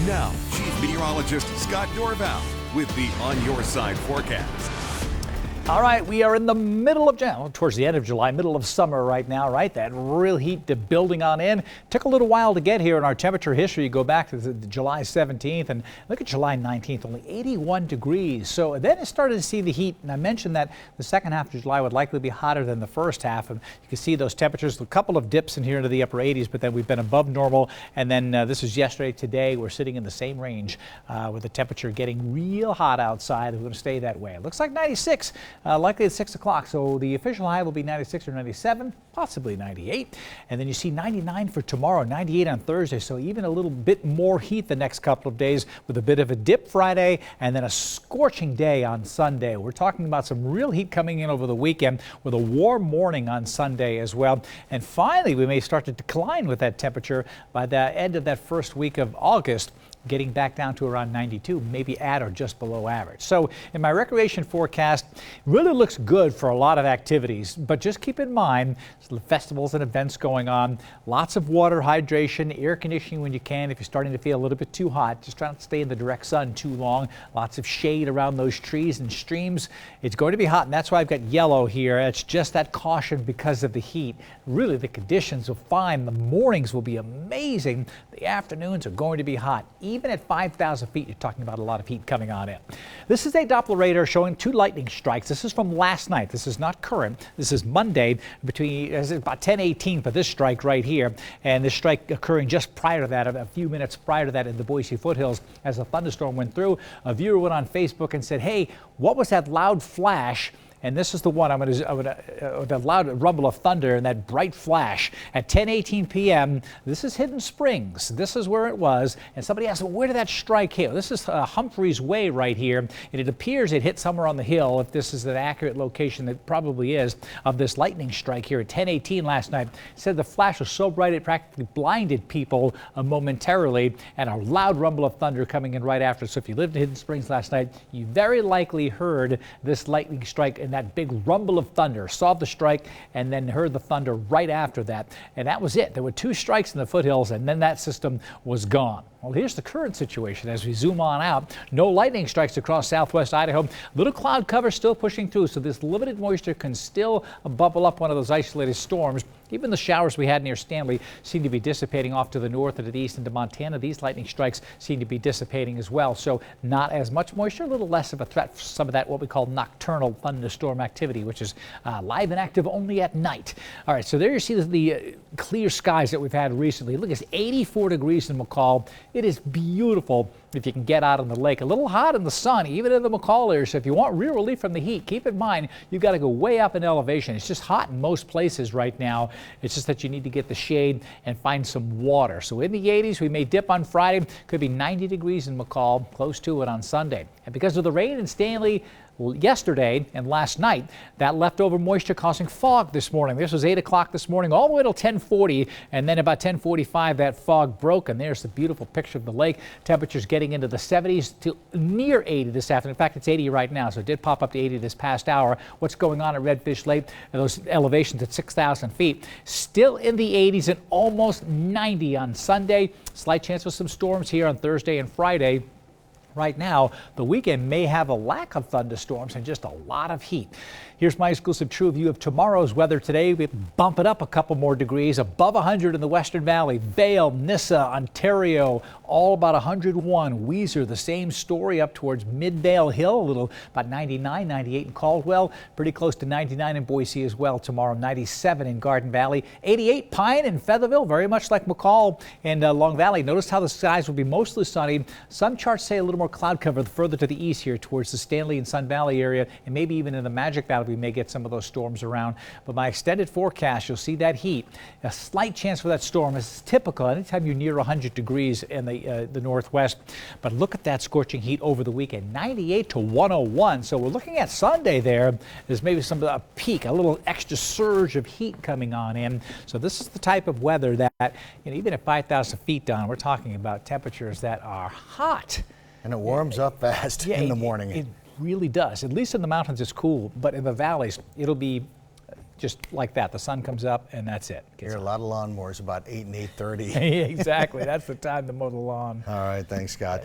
Now, Chief Meteorologist Scott Dorval with the On Your Side forecast. All right, we are in the middle of July, towards the end of July, middle of summer right now, right? That real heat building on in. Took a little while to get here in our temperature history. You go back to July 17th and look at July 19th, only 81 degrees. So then it started to see the heat, and I mentioned that the second half of July would likely be hotter than the first half. And you can see those temperatures, a couple of dips in here into the upper 80s, but then we've been above normal. And then this is yesterday, today, we're sitting in the same range with the temperature getting real hot outside. We're going to stay that way. It looks like 96. Likely at 6 o'clock, so the official high will be 96 or 97, possibly 98. And then you see 99 for tomorrow, 98 on Thursday, so even a little bit more heat the next couple of days with a bit of a dip Friday and then a scorching day on Sunday. We're talking about some real heat coming in over the weekend with a warm morning on Sunday as well. And finally, we may start to decline with that temperature by the end of that first week of August, getting back down to around 92, maybe at or just below average. So in my recreation forecast, really looks good for a lot of activities, but just keep in mind festivals and events going on, lots of water, hydration, air conditioning when you can. If you're starting to feel a little bit too hot, just try not to stay in the direct sun too long. Lots of shade around those trees and streams. It's going to be hot, and that's why I've got yellow here. It's just that caution because of the heat. Really, the conditions are fine. The mornings will be amazing. The afternoons are going to be hot. Even at 5,000 feet, you're talking about a lot of heat coming on in. This is a Doppler radar showing 2 lightning strikes. This is from last night. This is not current. This is Monday between about 10:18 for this strike right here. And this strike occurring just prior to that, a few minutes prior to that in the Boise foothills as a thunderstorm went through. A viewer went on Facebook and said, hey, what was that loud flash? And this is the one the loud rumble of thunder and that bright flash at 10:18 p.m. This is Hidden Springs. This is where it was. And somebody asked, well, where did that strike hit? This is Humphreys Way right here. And it appears it hit somewhere on the hill. If this is an accurate location, it probably is, of this lightning strike here at 10:18 last night. It said the flash was so bright it practically blinded people momentarily, and a loud rumble of thunder coming in right after. So if you lived in Hidden Springs last night, you very likely heard this lightning strike and that big rumble of thunder, saw the strike, and then heard the thunder right after that. And that was it. There were 2 strikes in the foothills, and then that system was gone. Well, here's the current situation as we zoom on out. No lightning strikes across southwest Idaho. Little cloud cover still pushing through, so this limited moisture can still bubble up one of those isolated storms. Even the showers we had near Stanley seem to be dissipating off to the north and to the east into Montana. These lightning strikes seem to be dissipating as well. So not as much moisture, a little less of a threat for some of that what we call nocturnal thunderstorm activity, which is live and active only at night. All right, so there you see the clear skies that we've had recently. Look, it's 84 degrees in McCall. It is beautiful if you can get out on the lake. A little hot in the sun, even in the McCall area. So if you want real relief from the heat, keep in mind you've got to go way up in elevation. It's just hot in most places right now. It's just that you need to get the shade and find some water. So in the 80s, we may dip on Friday. Could be 90 degrees in McCall, close to it on Sunday. And because of the rain in Stanley yesterday and last night, that leftover moisture causing fog this morning. This was 8 o'clock this morning all the way till 10:40, and then about 10:45 that fog broke, and there's the beautiful picture of the lake. Temperatures getting into the 70s to near 80 this afternoon. In fact, it's 80 right now, so it did pop up to 80 this past hour. What's going on at Redfish Lake? Those elevations at 6,000 feet. Still in the 80s and almost 90 on Sunday. Slight chance of some storms here on Thursday and Friday. Right now, the weekend may have a lack of thunderstorms and just a lot of heat. Here's my exclusive true view of tomorrow's weather today. We bump it up a couple more degrees, above 100 in the Western Valley. Vail, Nissa, Ontario, all about 101. Weiser, the same story up towards Mid-Vale Hill, a little about 99, 98 in Caldwell, pretty close to 99 in Boise as well tomorrow. 97 in Garden Valley, 88 Pine and Featherville, very much like McCall and Long Valley. Notice how the skies will be mostly sunny. Some charts say a little more cloud cover further to the east here towards the Stanley and Sun Valley area, and maybe even in the Magic Valley we may get some of those storms around. But my extended forecast, you'll see that heat. A slight chance for that storm is typical anytime you're near 100 degrees in the northwest. But look at that scorching heat over the weekend, 98 to 101. So we're looking at Sunday there. There's maybe a peak, a little extra surge of heat coming on in. So this is the type of weather that, even at 5,000 feet down, we're talking about temperatures that are hot. And it warms up fast in the morning. It really does. At least in the mountains it's cool, but in the valleys it'll be just like that. The sun comes up and that's it. Here, a lot of lawnmowers about 8 and 8:30. Exactly. That's the time to mow the lawn. All right, thanks, Scott.